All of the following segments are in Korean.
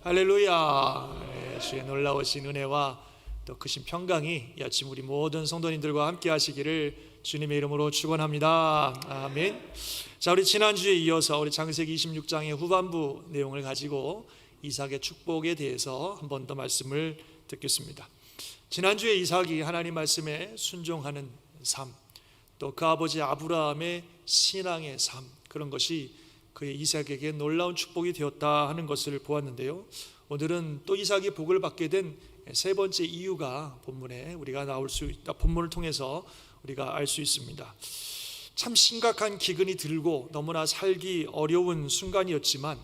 할렐루야. 주의 놀라우신 은혜와 또 크신 평강이 이 아침 우리 모든 성도님들과 함께 하시기를 주님의 이름으로 축원합니다. 아멘. 자, 우리 지난주에 이어서 우리 창세기 26장의 후반부 내용을 가지고 이삭의 축복에 대해서 한 번 더 말씀을 듣겠습니다. 지난주에 이삭이 하나님 말씀에 순종하는 삶, 또 그 아버지 아브라함의 신앙의 삶, 그런 것이 그의 이삭에게 놀라운 축복이 되었다 하는 것을 보았는데요. 오늘은 또 이삭이 복을 받게 된 세 번째 이유가 본문에 우리가 나올 수 있다. 본문을 통해서 우리가 알 수 있습니다. 참 심각한 기근이 들고 너무나 살기 어려운 순간이었지만,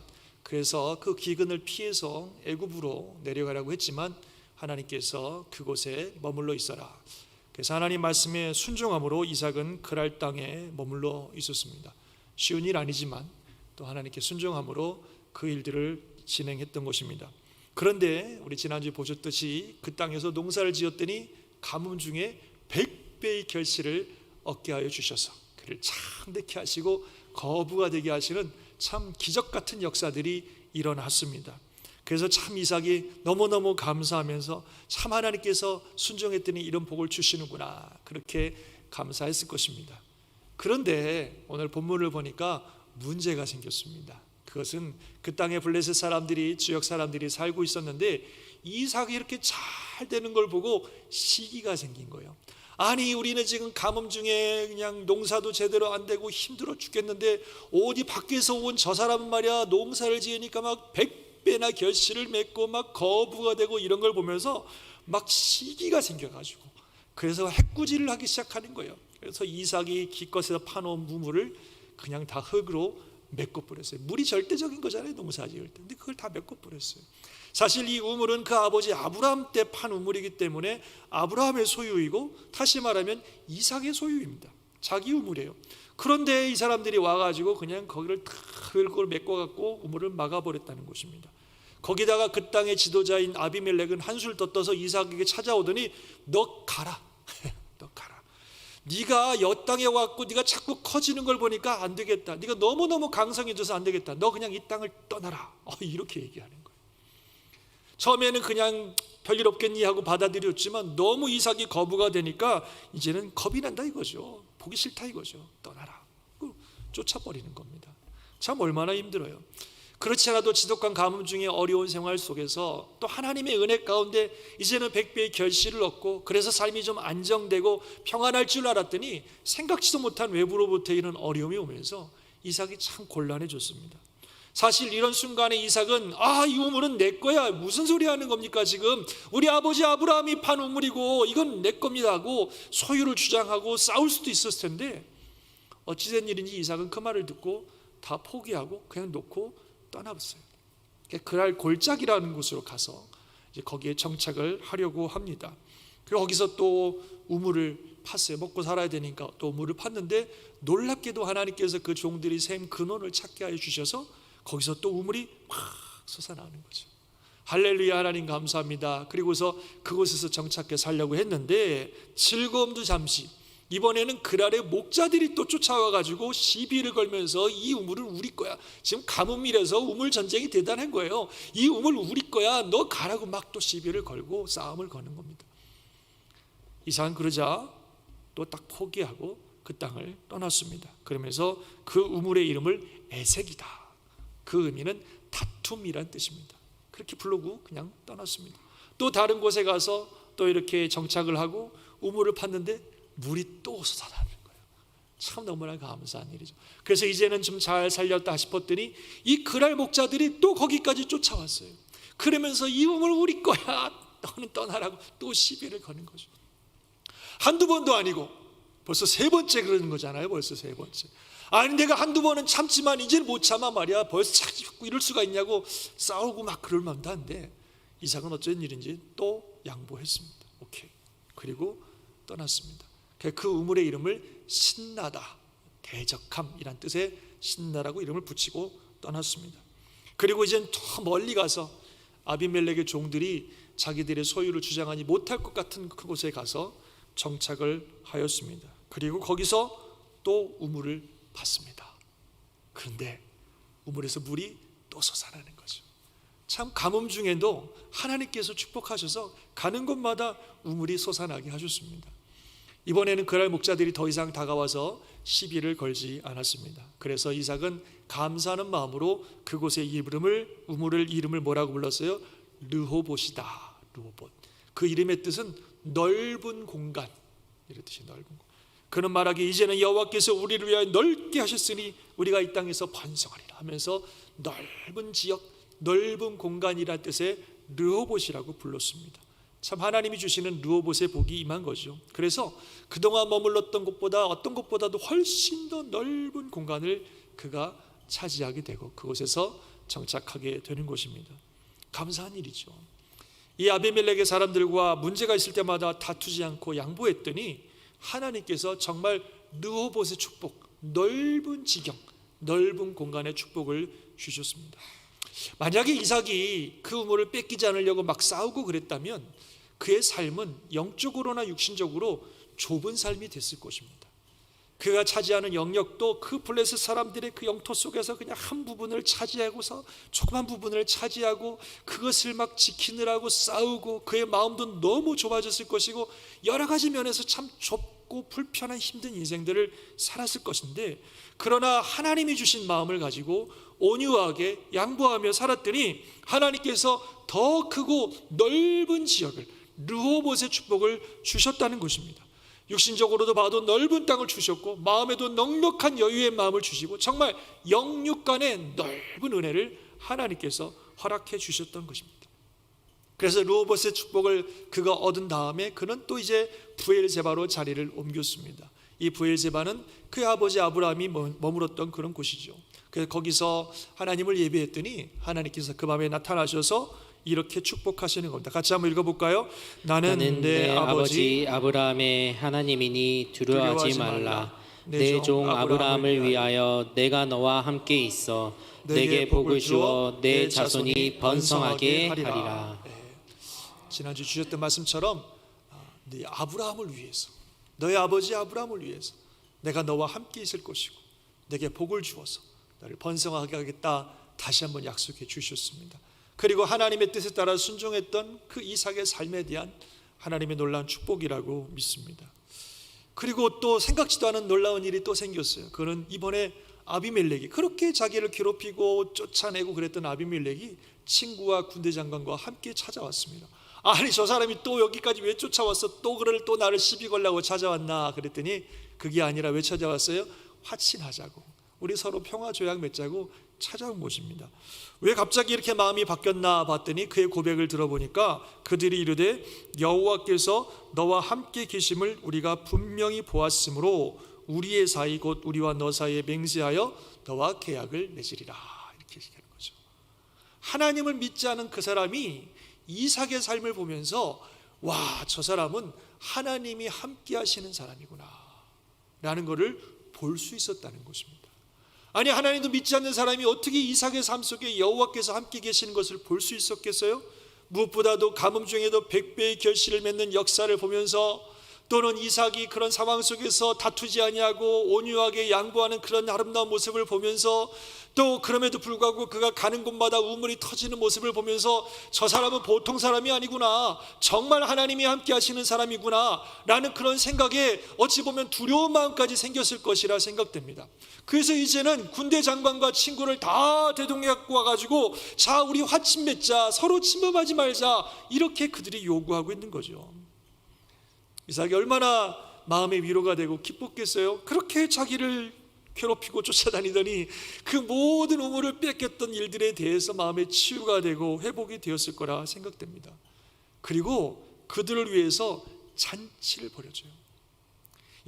그래서 그 기근을 피해서 애굽으로 내려가려고 했지만 하나님께서 그곳에 머물러 있어라. 그래서 하나님 말씀에 순종함으로 이삭은 그랄 땅에 머물러 있었습니다. 쉬운 일 아니지만 또 하나님께 순종함으로 그 일들을 진행했던 것입니다. 그런데 우리 지난주에 보셨듯이 그 땅에서 농사를 지었더니 가뭄 중에 100배의 결실을 얻게 하여 주셔서 그를 창대케 하시고 거부가 되게 하시는 참 기적 같은 역사들이 일어났습니다. 그래서 참 이삭이 너무너무 감사하면서 참 하나님께서 순종했더니 이런 복을 주시는구나, 그렇게 감사했을 것입니다. 그런데 오늘 본문을 보니까 문제가 생겼습니다. 그것은 그 땅에 블레셋 사람들이, 지역 사람들이 살고 있었는데 이삭이 이렇게 잘 되는 걸 보고 시기가 생긴 거예요. 아니, 우리는 지금 가뭄 중에 그냥 농사도 제대로 안 되고 힘들어 죽겠는데 어디 밖에서 온 저 사람은 말이야 농사를 지으니까 막 100배나 결실을 맺고 막 거부가 되고 이런 걸 보면서 막 시기가 생겨가지고 그래서 해꾸지를 하기 시작하는 거예요. 그래서 이삭이 기껏해서 파놓은 무물을 그냥 다 흙으로 메꿔버렸어요. 물이 절대적인 거잖아요, 농사 지을 때. 근데 그걸 다 메꿔버렸어요. 사실 이 우물은 그 아버지 아브라함 때 판 우물이기 때문에 아브라함의 소유이고, 다시 말하면 이삭의 소유입니다. 자기 우물이에요. 그런데 이 사람들이 와가지고 그냥 거기를 다 흙을 메꿔갖고 우물을 막아버렸다는 것입니다. 거기다가 그 땅의 지도자인 아비멜렉은 한술 더 떠서 이삭에게 찾아오더니 너 가라. 너 가라. 네가 여 땅에 왔고 네가 자꾸 커지는 걸 보니까 안 되겠다. 네가 너무너무 강성해져서 안 되겠다. 너 그냥 이 땅을 떠나라. 이렇게 얘기하는 거예요. 처음에는 그냥 별일 없겠니 하고 받아들였지만 너무 이삭이 거부가 되니까 이제는 겁이 난다 이거죠. 보기 싫다 이거죠. 떠나라. 쫓아버리는 겁니다. 참 얼마나 힘들어요. 그렇지 않아도 지독한 가뭄 중에 어려운 생활 속에서 또 하나님의 은혜 가운데 이제는 100배의 결실을 얻고 그래서 삶이 좀 안정되고 평안할 줄 알았더니 생각지도 못한 외부로부터 이런 어려움이 오면서 이삭이 참 곤란해졌습니다. 사실 이런 순간에 이삭은 이 우물은 내 거야, 무슨 소리 하는 겁니까 지금, 우리 아버지 아브라함이 판 우물이고 이건 내 겁니다 하고 소유를 주장하고 싸울 수도 있었을 텐데 어찌된 일인지 이삭은 그 말을 듣고 다 포기하고 그냥 놓고 떠나봤어요. 그랄 골짜기라는 곳으로 가서 이제 거기에 정착을 하려고 합니다. 그리고 거기서 또 우물을 팠어요. 먹고 살아야 되니까 또 우물을 팠는데 놀랍게도 하나님께서 그 종들이 샘 근원을 찾게 하여 주셔서 거기서 또 우물이 막 솟아나는 거죠. 할렐루야, 하나님 감사합니다. 그리고서 그곳에서 정착해 살려고 했는데 즐거움도 잠시, 이번에는 그랄의 목자들이 또 쫓아와가지고 시비를 걸면서 이 우물은 우리 거야. 지금 가뭄이라서 우물 전쟁이 대단한 거예요. 이 우물 우리 거야. 너 가라고 막 또 시비를 걸고 싸움을 거는 겁니다. 이삭은 그러자 또 딱 포기하고 그 땅을 떠났습니다. 그러면서 그 우물의 이름을 에색이다. 그 의미는 다툼이란 뜻입니다. 그렇게 부르고 그냥 떠났습니다. 또 다른 곳에 가서 또 이렇게 정착을 하고 우물을 팠는데 물이 또 솟아나는 거예요. 참 너무나 감사한 일이죠. 그래서 이제는 좀 잘 살렸다 싶었더니 이 그랄 목자들이 또 거기까지 쫓아왔어요. 그러면서 이 우물 우리 거야, 너는 떠나라고 또 시비를 거는 거죠. 한두 번도 아니고 벌써 세 번째 그러는 거잖아요. 벌써 세 번째. 아니, 내가 한두 번은 참지만 이제는 못 참아 말이야. 벌써 자꾸 이럴 수가 있냐고 싸우고 막 그럴 만도 한데 이삭은 어쩐 일인지 또 양보했습니다. 오케이. 그리고 떠났습니다. 그 우물의 이름을 신나다, 대적함이란 뜻의 신나라고 이름을 붙이고 떠났습니다. 그리고 이젠 더 멀리 가서 아비멜렉의 종들이 자기들의 소유를 주장하지 못할 것 같은 그곳에 가서 정착을 하였습니다. 그리고 거기서 또 우물을 팠습니다. 그런데 우물에서 물이 또 솟아나는 거죠. 참 가뭄 중에도 하나님께서 축복하셔서 가는 곳마다 우물이 솟아나게 하셨습니다. 이번에는 그날 목자들이 더 이상 다가와서 시비를 걸지 않았습니다. 그래서 이삭은 감사하는 마음으로 그곳의 우물을 이름을 뭐라고 불렀어요? 르호봇이다. 르호봇. 그 이름의 뜻은 넓은 공간, 이런 뜻이 넓은 공간. 그는 말하기 이제는 여호와께서 우리를 위하여 넓게 하셨으니 우리가 이 땅에서 번성하리라 하면서 넓은 지역, 넓은 공간이란 뜻의 르호봇이라고 불렀습니다. 참 하나님이 주시는 르호봇의 복이 임한 거죠. 그래서 그동안 머물렀던 곳보다 어떤 곳보다도 훨씬 더 넓은 공간을 그가 차지하게 되고 그곳에서 정착하게 되는 것입니다. 감사한 일이죠. 이 아비멜렉의 사람들과 문제가 있을 때마다 다투지 않고 양보했더니 하나님께서 정말 르호봇의 축복, 넓은 지경, 넓은 공간의 축복을 주셨습니다. 만약에 이삭이 그 우물을 뺏기지 않으려고 막 싸우고 그랬다면 그의 삶은 영적으로나 육신적으로 좁은 삶이 됐을 것입니다. 그가 차지하는 영역도 그 블레셋 사람들의 그 영토 속에서 그냥 한 부분을 차지하고서 조그만 부분을 차지하고 그것을 막 지키느라고 싸우고 그의 마음도 너무 좁아졌을 것이고 여러 가지 면에서 참 좁고 불편한 힘든 인생들을 살았을 것인데, 그러나 하나님이 주신 마음을 가지고 온유하게 양보하며 살았더니 하나님께서 더 크고 넓은 지역을, 르호봇의 축복을 주셨다는 것입니다. 육신적으로도 봐도 넓은 땅을 주셨고 마음에도 넉넉한 여유의 마음을 주시고 정말 영육 간의 넓은 은혜를 하나님께서 허락해 주셨던 것입니다. 그래서 르호봇의 축복을 그가 얻은 다음에 그는 또 이제 브엘세바로 자리를 옮겼습니다. 이 브엘세바는 그의 아버지 아브라함이 머물었던 그런 곳이죠. 그래서 거기서 하나님을 예배했더니 하나님께서 그 밤에 나타나셔서 이렇게 축복하시는 겁니다. 같이 한번 읽어볼까요? 나는 내 아버지 아브라함의 하나님이니 두려워하지 말라. 내 종 아브라함을 위하여 내가 너와 함께 있어 내게 복을 주어 내 자손이 번성하게 하리라. 지난주 주셨던 말씀처럼 네 아브라함을 위해서, 너의 아버지 아브라함을 위해서 내가 너와 함께 있을 것이고 내게 복을 주어서 너를 번성하게 하겠다 다시 한번 약속해 주셨습니다. 그리고 하나님의 뜻에 따라 순종했던 그 이삭의 삶에 대한 하나님의 놀라운 축복이라고 믿습니다. 그리고 또 생각지도 않은 놀라운 일이 또 생겼어요. 그는 이번에 아비멜렉이 그렇게 자기를 괴롭히고 쫓아내고 그랬던 아비멜렉이 친구와 군대 장관과 함께 찾아왔습니다. 아니 저 사람이 또 여기까지 왜 쫓아왔어? 또 나를 시비 걸려고 찾아왔나? 그랬더니 그게 아니라 왜 찾아왔어요? 화친하자고, 우리 서로 평화 조약 맺자고 찾아온 것입니다. 왜 갑자기 이렇게 마음이 바뀌었나 봤더니 그의 고백을 들어보니까 그들이 이르되 여호와께서 너와 함께 계심을 우리가 분명히 보았으므로 우리의 사이 곧 우리와 너 사이에 맹세하여 너와 계약을 맺으리라, 이렇게 얘기하는 거죠. 하나님을 믿지 않은 그 사람이 이삭의 삶을 보면서 와, 저 사람은 하나님이 함께 하시는 사람이구나 라는 것을 볼 수 있었다는 것입니다. 아니 하나님도 믿지 않는 사람이 어떻게 이삭의 삶 속에 여호와께서 함께 계시는 것을 볼 수 있었겠어요? 무엇보다도 가뭄 중에도 100배의 결실을 맺는 역사를 보면서, 또는 이삭이 그런 상황 속에서 다투지 아니하고 온유하게 양보하는 그런 아름다운 모습을 보면서, 또 그럼에도 불구하고 그가 가는 곳마다 우물이 터지는 모습을 보면서 저 사람은 보통 사람이 아니구나, 정말 하나님이 함께 하시는 사람이구나 라는 그런 생각에 어찌 보면 두려운 마음까지 생겼을 것이라 생각됩니다. 그래서 이제는 군대 장관과 친구를 다 대동해갖고 와가지고 자 우리 화친 맺자, 서로 침범하지 말자, 이렇게 그들이 요구하고 있는 거죠. 이삭이 얼마나 마음의 위로가 되고 기뻤겠어요. 그렇게 자기를 괴롭히고 쫓아다니더니 그 모든 우물을 뺏겼던 일들에 대해서 마음의 치유가 되고 회복이 되었을 거라 생각됩니다. 그리고 그들을 위해서 잔치를 벌여줘요.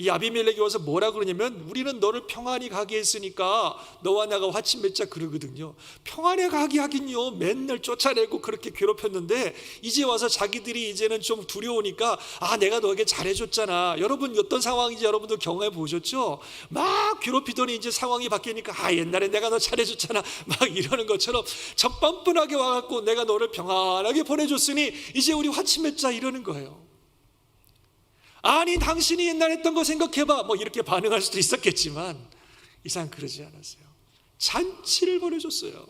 이 아비멜렉이 와서 뭐라 그러냐면 우리는 너를 평안히 가게 했으니까 너와 나가 화친 맺자 그러거든요. 평안히 가게 하긴요, 맨날 쫓아내고 그렇게 괴롭혔는데 이제 와서 자기들이 이제는 좀 두려우니까 아 내가 너에게 잘해줬잖아. 여러분 어떤 상황인지 여러분도 경험해 보셨죠? 막 괴롭히더니 이제 상황이 바뀌니까 아 옛날에 내가 너 잘해줬잖아 막 이러는 것처럼 참 뻔뻔하게 와갖고 내가 너를 평안하게 보내줬으니 이제 우리 화친 맺자 이러는 거예요. 아니 당신이 옛날에 했던 거 생각해봐 뭐 이렇게 반응할 수도 있었겠지만 이상 그러지 않았어요. 잔치를 벌여줬어요.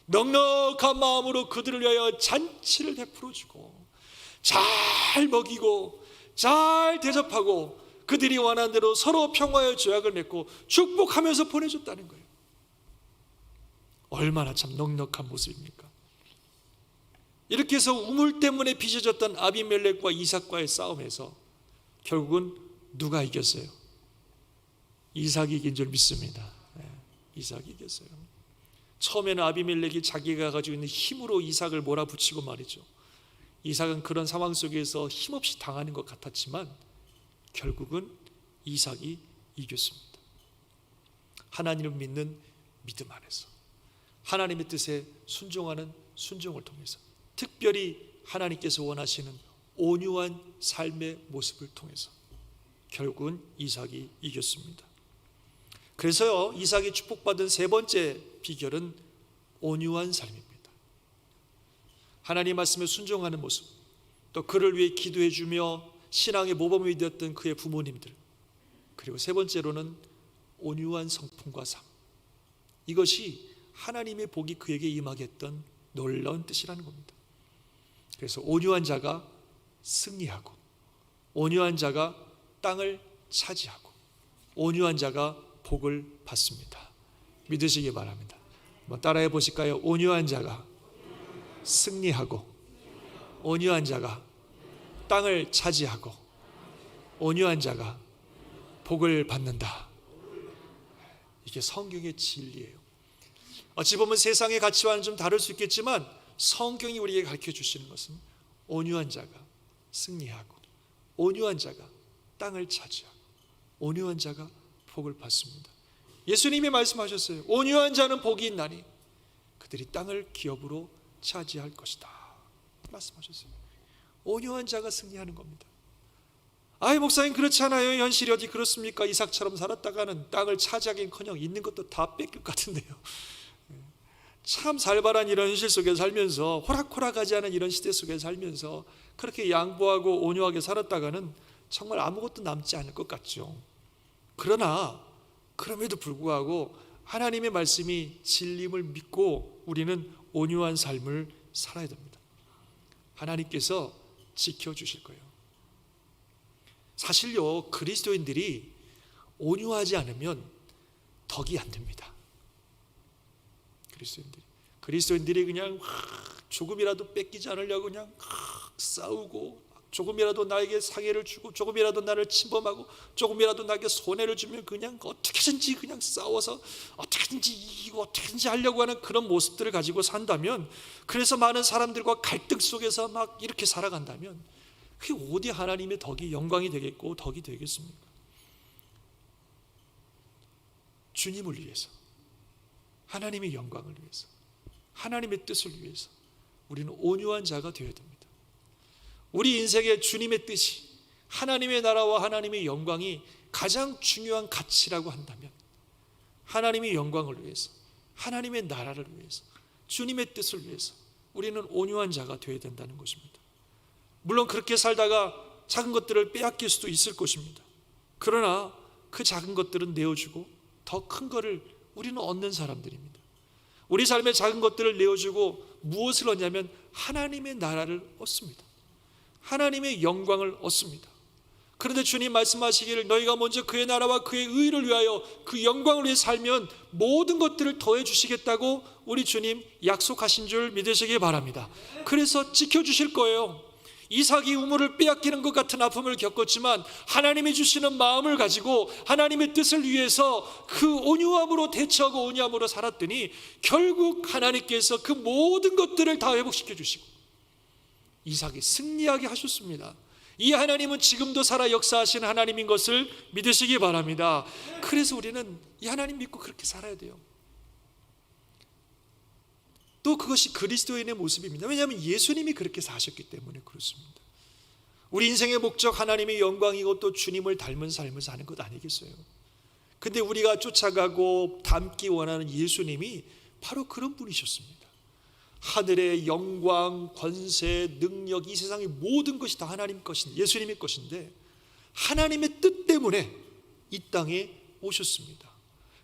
넉넉한 마음으로 그들을 위하여 잔치를 베풀어주고 잘 먹이고 잘 대접하고 그들이 원하는 대로 서로 평화의 조약을 맺고 축복하면서 보내줬다는 거예요. 얼마나 참 넉넉한 모습입니까? 이렇게 해서 우물 때문에 빚어졌던 아비멜렉과 이삭과의 싸움에서 결국은 누가 이겼어요? 이삭이 이긴 줄 믿습니다. 이삭이 이겼어요. 처음에는 아비멜렉이 자기가 가지고 있는 힘으로 이삭을 몰아붙이고 말이죠. 이삭은 그런 상황 속에서 힘없이 당하는 것 같았지만 결국은 이삭이 이겼습니다. 하나님을 믿는 믿음 안에서, 하나님의 뜻에 순종하는 순종을 통해서, 특별히 하나님께서 원하시는 온유한 삶의 모습을 통해서 결국은 이삭이 이겼습니다. 그래서요, 이삭이 축복받은 세 번째 비결은 온유한 삶입니다. 하나님 말씀에 순종하는 모습, 또 그를 위해 기도해 주며 신앙의 모범이 되었던 그의 부모님들, 그리고 세 번째로는 온유한 성품과 삶. 이것이 하나님의 복이 그에게 임하게 했던 놀라운 뜻이라는 겁니다. 그래서 온유한 자가 승리하고, 온유한 자가 땅을 차지하고, 온유한 자가 복을 받습니다. 믿으시기 바랍니다. 한번 따라해 보실까요? 온유한 자가 승리하고, 온유한 자가 땅을 차지하고, 온유한 자가 복을 받는다. 이게 성경의 진리예요. 어찌 보면 세상의 가치와는 좀 다를 수 있겠지만 성경이 우리에게 가르쳐 주시는 것은 온유한 자가 승리하고, 온유한 자가 땅을 차지하고, 온유한 자가 복을 받습니다. 예수님이 말씀하셨어요. 온유한 자는 복이 있나니 그들이 땅을 기업으로 차지할 것이다 말씀하셨어요. 온유한 자가 승리하는 겁니다. 아이, 목사님 그렇지 않아요. 현실이 어디 그렇습니까? 이삭처럼 살았다가는 땅을 차지하긴커녕 있는 것도 다 뺏길 것 같은데요. 참 살벌한 이런 현실 속에 살면서, 호락호락하지 않은 이런 시대 속에 살면서 그렇게 양보하고 온유하게 살았다가는 정말 아무것도 남지 않을 것 같죠. 그러나 그럼에도 불구하고 하나님의 말씀이 진림을 믿고 우리는 온유한 삶을 살아야 됩니다. 하나님께서 지켜주실 거예요. 사실요, 그리스도인들이 온유하지 않으면 덕이 안 됩니다. 그리스도인들이 그냥 조금이라도 뺏기지 않으려고 그냥 싸우고, 조금이라도 나에게 상해를 주고, 조금이라도 나를 침범하고, 조금이라도 나에게 손해를 주면 그냥 어떻게든지 그냥 싸워서 어떻게든지 이기고 어떻게든지 하려고 하는 그런 모습들을 가지고 산다면, 그래서 많은 사람들과 갈등 속에서 막 이렇게 살아간다면 그게 어디 하나님의 덕이, 영광이 되겠고 덕이 되겠습니까? 주님을 위해서, 하나님의 영광을 위해서, 하나님의 뜻을 위해서 우리는 온유한 자가 되어야 됩니다. 우리 인생의 주님의 뜻이, 하나님의 나라와 하나님의 영광이 가장 중요한 가치라고 한다면 하나님의 영광을 위해서, 하나님의 나라를 위해서, 주님의 뜻을 위해서 우리는 온유한 자가 되어야 된다는 것입니다. 물론 그렇게 살다가 작은 것들을 빼앗길 수도 있을 것입니다. 그러나 그 작은 것들은 내어주고 더 큰 것을 우리는 얻는 사람들입니다. 우리 삶의 작은 것들을 내어주고 무엇을 얻냐면 하나님의 나라를 얻습니다. 하나님의 영광을 얻습니다. 그런데 주님 말씀하시기를 너희가 먼저 그의 나라와 그의 의를 위하여 그 영광을 위해 살면 모든 것들을 더해 주시겠다고 우리 주님 약속하신 줄 믿으시기 바랍니다. 그래서 지켜주실 거예요. 이삭이 우물을 빼앗기는 것 같은 아픔을 겪었지만 하나님이 주시는 마음을 가지고 하나님의 뜻을 위해서 그 온유함으로 대처하고 온유함으로 살았더니 결국 하나님께서 그 모든 것들을 다 회복시켜 주시고 이삭이 승리하게 하셨습니다. 이 하나님은 지금도 살아 역사하시는 하나님인 것을 믿으시기 바랍니다. 그래서 우리는 이 하나님 믿고 그렇게 살아야 돼요. 또 그것이 그리스도인의 모습입니다. 왜냐하면 예수님이 그렇게 사셨기 때문에 그렇습니다. 우리 인생의 목적 하나님의 영광이고 또 주님을 닮은 삶을 사는 것 아니겠어요? 근데 우리가 쫓아가고 닮기 원하는 예수님이 바로 그런 분이셨습니다. 하늘의 영광, 권세, 능력, 이 세상의 모든 것이 다 하나님 것인데, 예수님의 것인데 하나님의 뜻 때문에 이 땅에 오셨습니다.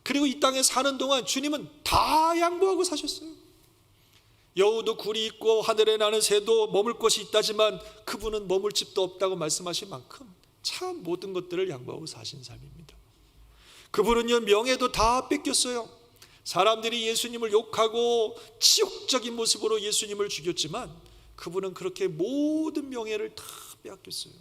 그리고 이 땅에 사는 동안 주님은 다 양보하고 사셨어요. 여우도 굴이 있고 하늘에 나는 새도 머물 곳이 있다지만 그분은 머물 집도 없다고 말씀하신 만큼 참 모든 것들을 양보하고 사신 삶입니다. 그분은요, 명예도 다 뺏겼어요. 사람들이 예수님을 욕하고 치욕적인 모습으로 예수님을 죽였지만 그분은 그렇게 모든 명예를 다 빼앗겼어요.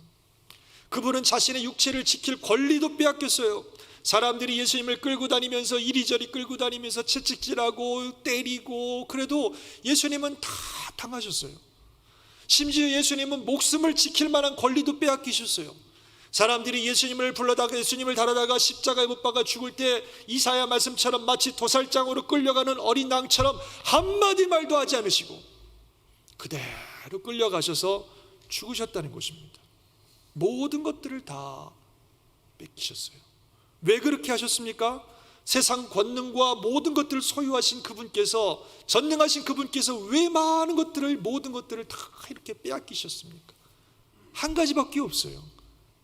그분은 자신의 육체를 지킬 권리도 빼앗겼어요. 사람들이 예수님을 끌고 다니면서 이리저리 끌고 다니면서 채찍질하고 때리고, 그래도 예수님은 다 당하셨어요. 심지어 예수님은 목숨을 지킬 만한 권리도 빼앗기셨어요. 사람들이 예수님을 불러다가 예수님을 다루다가 십자가에 못 박아 죽을 때 이사야 말씀처럼 마치 도살장으로 끌려가는 어린 양처럼 한마디 말도 하지 않으시고 그대로 끌려가셔서 죽으셨다는 것입니다. 모든 것들을 다 뺏기셨어요. 왜 그렇게 하셨습니까? 세상 권능과 모든 것들을 소유하신 그분께서, 전능하신 그분께서 왜 많은 것들을, 모든 것들을 다 이렇게 빼앗기셨습니까? 한 가지밖에 없어요.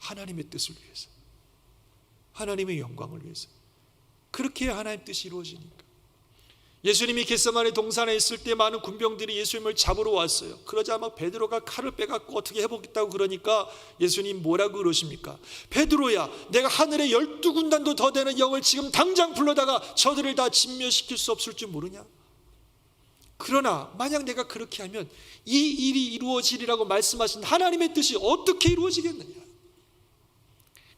하나님의 뜻을 위해서, 하나님의 영광을 위해서. 그렇게 해야 하나님의 뜻이 이루어지니까. 예수님이 겟세마네 동산에 있을 때 많은 군병들이 예수님을 잡으러 왔어요. 그러자 막 베드로가 칼을 빼갖고 어떻게 해보겠다고 그러니까 예수님 뭐라고 그러십니까? 베드로야, 내가 하늘에 12군단도 더 되는 영을 지금 당장 불러다가 저들을 다 진멸시킬 수 없을 줄 모르냐? 그러나 만약 내가 그렇게 하면 이 일이 이루어지리라고 말씀하신 하나님의 뜻이 어떻게 이루어지겠느냐?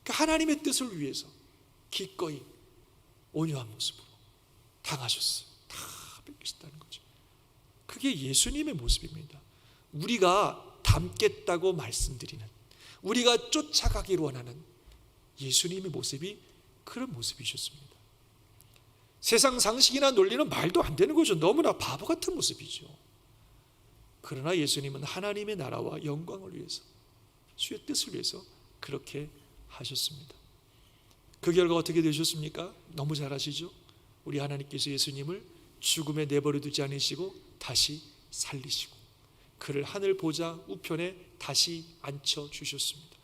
그러니까 하나님의 뜻을 위해서 기꺼이 온유한 모습으로 당하셨어요. 다 뺏기셨다는 거죠. 그게 예수님의 모습입니다. 우리가 닮겠다고 말씀드리는, 우리가 쫓아가기를 원하는 예수님의 모습이 그런 모습이셨습니다. 세상 상식이나 논리는 말도 안 되는 거죠. 너무나 바보 같은 모습이죠. 그러나 예수님은 하나님의 나라와 영광을 위해서, 주의 뜻을 위해서 그렇게 하셨습니다. 그 결과 어떻게 되셨습니까? 너무 잘 아시죠? 우리 하나님께서 예수님을 죽음에 내버려 두지 않으시고 다시 살리시고 그를 하늘 보좌 우편에 다시 앉혀주셨습니다.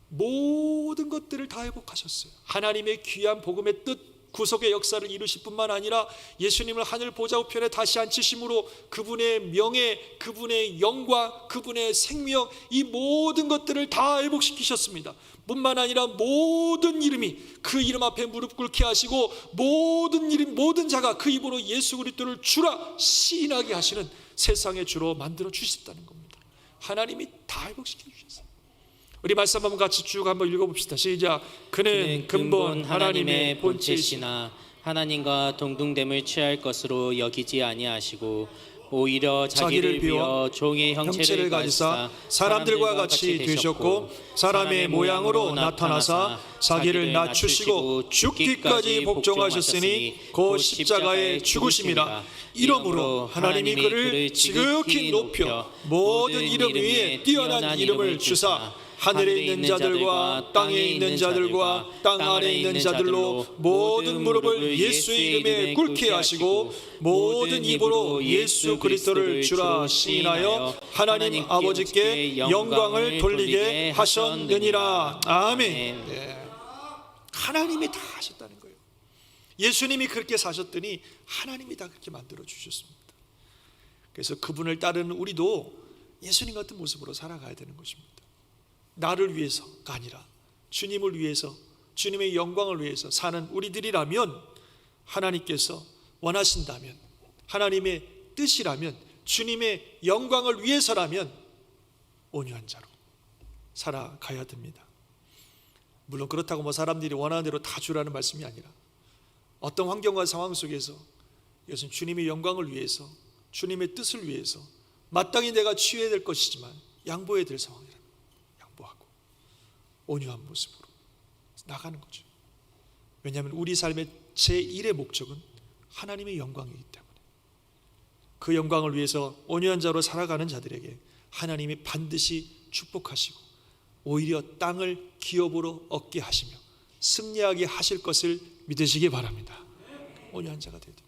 모든 것들을 다 회복하셨어요. 하나님의 귀한 복음의 뜻, 구속의 역사를 이루실 뿐만 아니라 예수님을 하늘 보좌 우편에 다시 앉히심으로 그분의 명예, 그분의 영광, 그분의 생명, 이 모든 것들을 다 회복시키셨습니다. 뿐만 아니라 모든 이름이 그 이름 앞에 무릎 꿇게 하시고 모든 이름, 모든 자가 그 입으로 예수 그리스도를 주라 시인하게 하시는 세상의 주로 만들어 주셨다는 겁니다. 하나님이 다 회복시켜 주셨어요. 우리 말씀 한번 같이 쭉 한번 읽어봅시다. 시작. 그는 근본 하나님의 본체시나 하나님과 동등됨을 취할 것으로 여기지 아니하시고 오히려 자기를 비워 종의 형체를 가지사 사람들과 같이 되셨고 사람의 모양으로 나타나사 자기를 낮추시고 죽기까지 복종하셨으니 곧 십자가에 죽으심이라. 이러므로 하나님이 그를 지극히 높여 모든 이름 위에 뛰어난 이름을 주사 하늘에 있는 자들과 땅에 있는 자들과 땅 아래에 있는 자들로 모든 무릎을 예수의 이름에 꿇게 하시고 모든 입으로 예수 그리스도를 주라 시인하여 하나님 아버지께 영광을 돌리게 하셨느니라. 아멘. 네. 하나님이 다 하셨다는 거예요. 예수님이 그렇게 사셨더니 하나님이 다 그렇게 만들어 주셨습니다. 그래서 그분을 따르는 우리도 예수님 같은 모습으로 살아가야 되는 것입니다. 나를 위해서가 아니라 주님을 위해서, 주님의 영광을 위해서 사는 우리들이라면, 하나님께서 원하신다면, 하나님의 뜻이라면, 주님의 영광을 위해서라면 온유한 자로 살아가야 됩니다. 물론 그렇다고 뭐 사람들이 원하는 대로 다 주라는 말씀이 아니라 어떤 환경과 상황 속에서 이것은 주님의 영광을 위해서, 주님의 뜻을 위해서 마땅히 내가 취해야 될 것이지만 양보해야 될 상황이라 양보하고 온유한 모습으로 나가는 거죠. 왜냐하면 우리 삶의 제1의 목적은 하나님의 영광이기 때문에 그 영광을 위해서 온유한 자로 살아가는 자들에게 하나님이 반드시 축복하시고 오히려 땅을 기업으로 얻게 하시며 승리하게 하실 것을 믿으시기 바랍니다. 온유한 자가 되야 됩니다.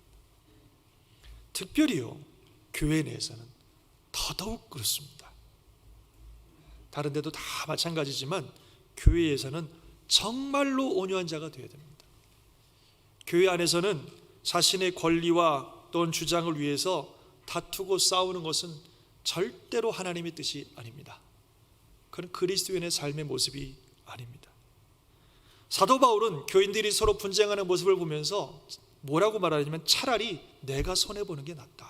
특별히요, 교회 내에서는 더더욱 그렇습니다. 다른 데도 다 마찬가지지만 교회에서는 정말로 온유한 자가 되어야 됩니다. 교회 안에서는 자신의 권리와 또는 주장을 위해서 다투고 싸우는 것은 절대로 하나님의 뜻이 아닙니다. 그건 그리스도인의 삶의 모습이 아닙니다. 사도 바울은 교인들이 서로 분쟁하는 모습을 보면서 뭐라고 말하냐면 차라리 내가 손해보는 게 낫다,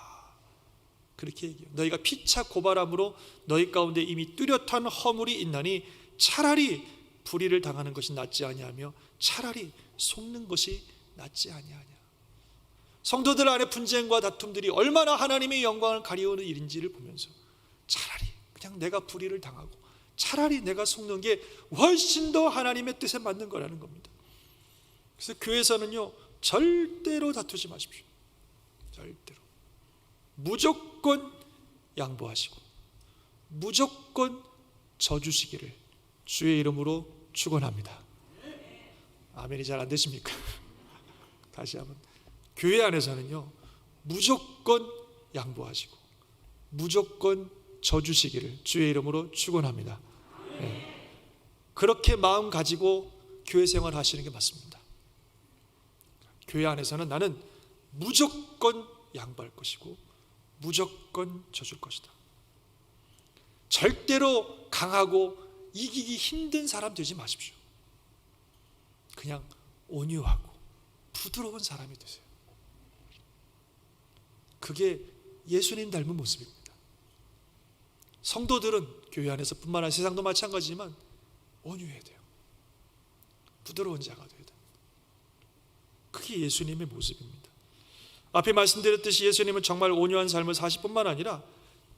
그렇게 얘기해요. 너희가 피차 고발함으로 너희 가운데 이미 뚜렷한 허물이 있나니 차라리 불의를 당하는 것이 낫지 아니하며 차라리 속는 것이 낫지 아니하냐. 성도들 안에 분쟁과 다툼들이 얼마나 하나님의 영광을 가리우는 일인지를 보면서 차라리 그냥 내가 불의를 당하고 차라리 내가 속는 게 훨씬 더 하나님의 뜻에 맞는 거라는 겁니다. 그래서 교회에서는요, 절대로 다투지 마십시오. 절대로. 무조건 양보하시고 무조건 져주시기를 주의 이름으로 축원합니다. 아멘이 잘 안 되십니까? 다시 한번. 교회 안에서는요, 무조건 양보하시고 무조건 져주시기를 주의 이름으로 축원합니다. 네. 그렇게 마음 가지고 교회 생활 하시는 게 맞습니다. 교회 안에서는 나는 무조건 양보할 것이고 무조건 져줄 것이다. 절대로 강하고 이기기 힘든 사람 되지 마십시오. 그냥 온유하고 부드러운 사람이 되세요. 그게 예수님 닮은 모습입니다. 성도들은 교회 안에서 뿐만 아니라 세상도 마찬가지지만 온유해야 돼요. 부드러운 자가 돼야 돼요. 그게 예수님의 모습입니다. 앞에 말씀드렸듯이 예수님은 정말 온유한 삶을 사실 뿐만 아니라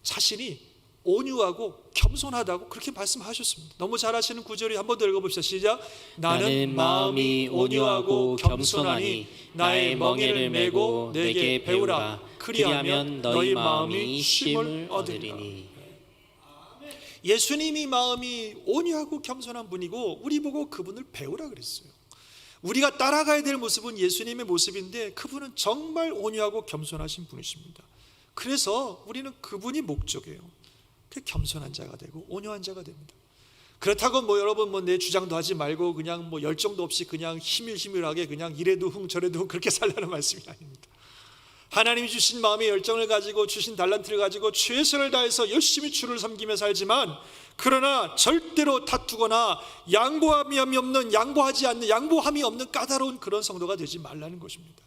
자신이 온유하고 겸손하다고 그렇게 말씀하셨습니다. 너무 잘하시는 구절이 한 번 더 읽어봅시다. 시작. 나는 마음이 온유하고 겸손하니 나의 멍에를 메고 내게 배우라. 그리하면 너희 마음이 쉼을 얻으리니. 예수님이 마음이 온유하고 겸손한 분이고 우리 보고 그분을 배우라 그랬어요. 우리가 따라가야 될 모습은 예수님의 모습인데 그분은 정말 온유하고 겸손하신 분이십니다. 그래서 우리는 그분이 목적이에요. 그 겸손한 자가 되고 온유한 자가 됩니다. 그렇다고 여러분 내 주장도 하지 말고 그냥 열정도 없이 그냥 희밀희밀하게 그냥 이래도 흥 저래도 흥 그렇게 살라는 말씀이 아닙니다. 하나님이 주신 마음의 열정을 가지고 주신 달란트를 가지고 최선을 다해서 열심히 주를 섬기며 살지만 그러나 절대로 다투거나 양보함이 없는 까다로운 그런 성도가 되지 말라는 것입니다.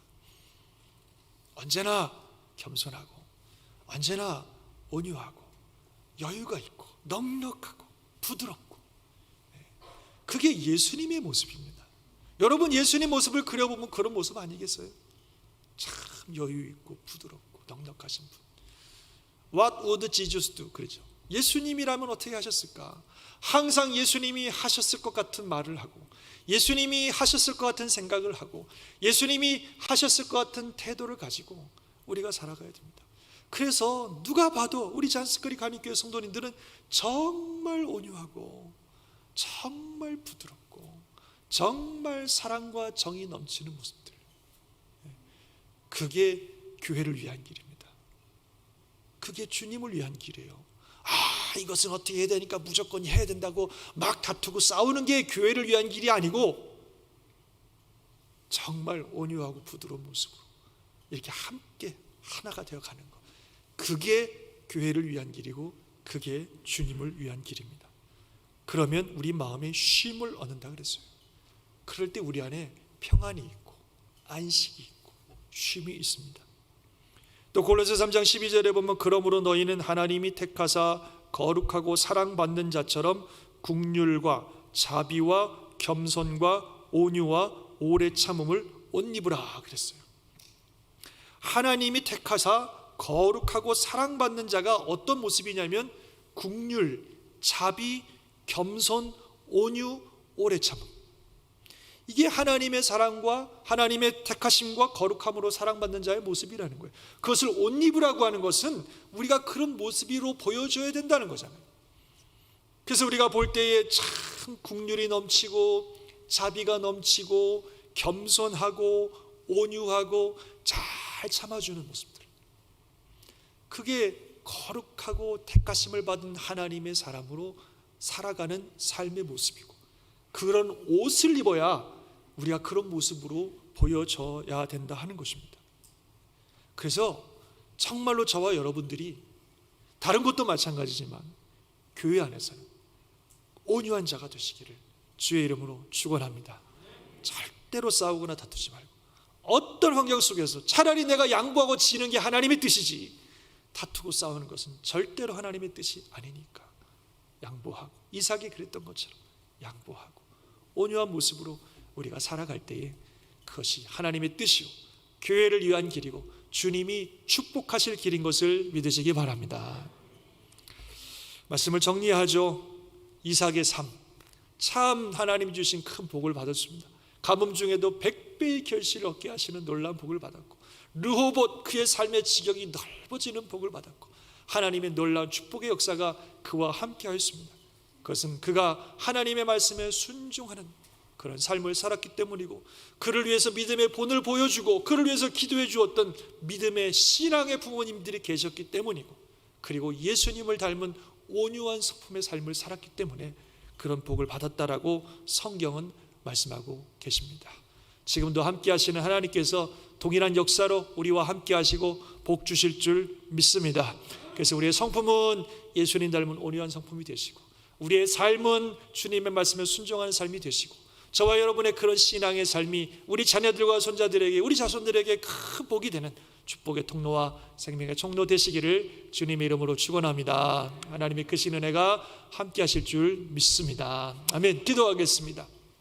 언제나 겸손하고 언제나 온유하고 여유가 있고 넉넉하고 부드럽고, 그게 예수님의 모습입니다. 여러분 예수님 모습을 그려보면 그런 모습 아니겠어요? 참 여유 있고 부드럽고 넉넉하신 분. What would Jesus do? 그러죠. 예수님이라면 어떻게 하셨을까? 항상 예수님이 하셨을 것 같은 말을 하고 예수님이 하셨을 것 같은 생각을 하고 예수님이 하셨을 것 같은 태도를 가지고 우리가 살아가야 됩니다. 그래서 누가 봐도 우리 잔스크리 간이교회 성도님들은 정말 온유하고 정말 부드럽고 정말 사랑과 정이 넘치는 모습들, 그게 교회를 위한 길입니다. 그게 주님을 위한 길이에요. 이것은 어떻게 해야 되니까 무조건 해야 된다고 막 다투고 싸우는 게 교회를 위한 길이 아니고 정말 온유하고 부드러운 모습으로 이렇게 함께 하나가 되어가는 것, 그게 교회를 위한 길이고 그게 주님을 위한 길입니다. 그러면 우리 마음에 쉼을 얻는다 그랬어요. 그럴 때 우리 안에 평안이 있고 안식이 있고 쉼이 있습니다. 또 골로새 3장 12절에 보면 그러므로 너희는 하나님이 택하사 거룩하고 사랑받는 자처럼 긍휼과 자비와 겸손과 온유와 오래 참음을 옷 입으라 그랬어요. 하나님이 택하사 거룩하고 사랑받는 자가 어떤 모습이냐면 긍휼, 자비, 겸손, 온유, 오래 참음. 이게 하나님의 사랑과 하나님의 택하심과 거룩함으로 사랑받는 자의 모습이라는 거예요. 그것을 옷 입으라고 하는 것은 우리가 그런 모습으로 보여줘야 된다는 거잖아요. 그래서 우리가 볼 때에 참 긍휼이 넘치고 자비가 넘치고 겸손하고 온유하고 잘 참아주는 모습들, 그게 거룩하고 택하심을 받은 하나님의 사람으로 살아가는 삶의 모습이고, 그런 옷을 입어야 우리가 그런 모습으로 보여져야 된다 하는 것입니다. 그래서 정말로 저와 여러분들이 다른 곳도 마찬가지지만 교회 안에서는 온유한 자가 되시기를 주의 이름으로 축원합니다. 절대로 싸우거나 다투지 말고 어떤 환경 속에서 차라리 내가 양보하고 지는 게 하나님의 뜻이지 다투고 싸우는 것은 절대로 하나님의 뜻이 아니니까 양보하고, 이삭이 그랬던 것처럼 양보하고 온유한 모습으로 우리가 살아갈 때에 그것이 하나님의 뜻이요 교회를 위한 길이고 주님이 축복하실 길인 것을 믿으시기 바랍니다. 말씀을 정리하죠. 이삭의 삶, 참 하나님이 주신 큰 복을 받았습니다. 가뭄 중에도 100배의 결실을 얻게 하시는 놀라운 복을 받았고, 르호봇 그의 삶의 지경이 넓어지는 복을 받았고, 하나님의 놀라운 축복의 역사가 그와 함께 하였습니다. 그것은 그가 하나님의 말씀에 순종하는 그런 삶을 살았기 때문이고, 그를 위해서 믿음의 본을 보여주고 그를 위해서 기도해 주었던 믿음의 신앙의 부모님들이 계셨기 때문이고, 그리고 예수님을 닮은 온유한 성품의 삶을 살았기 때문에 그런 복을 받았다라고 성경은 말씀하고 계십니다. 지금도 함께 하시는 하나님께서 동일한 역사로 우리와 함께 하시고 복 주실 줄 믿습니다. 그래서 우리의 성품은 예수님 닮은 온유한 성품이 되시고, 우리의 삶은 주님의 말씀에 순종하는 삶이 되시고, 저와 여러분의 그런 신앙의 삶이 우리 자녀들과 손자들에게, 우리 자손들에게 큰 복이 되는 축복의 통로와 생명의 통로 되시기를 주님의 이름으로 축원합니다. 하나님의 크신 은혜가 함께 하실 줄 믿습니다. 아멘. 기도하겠습니다.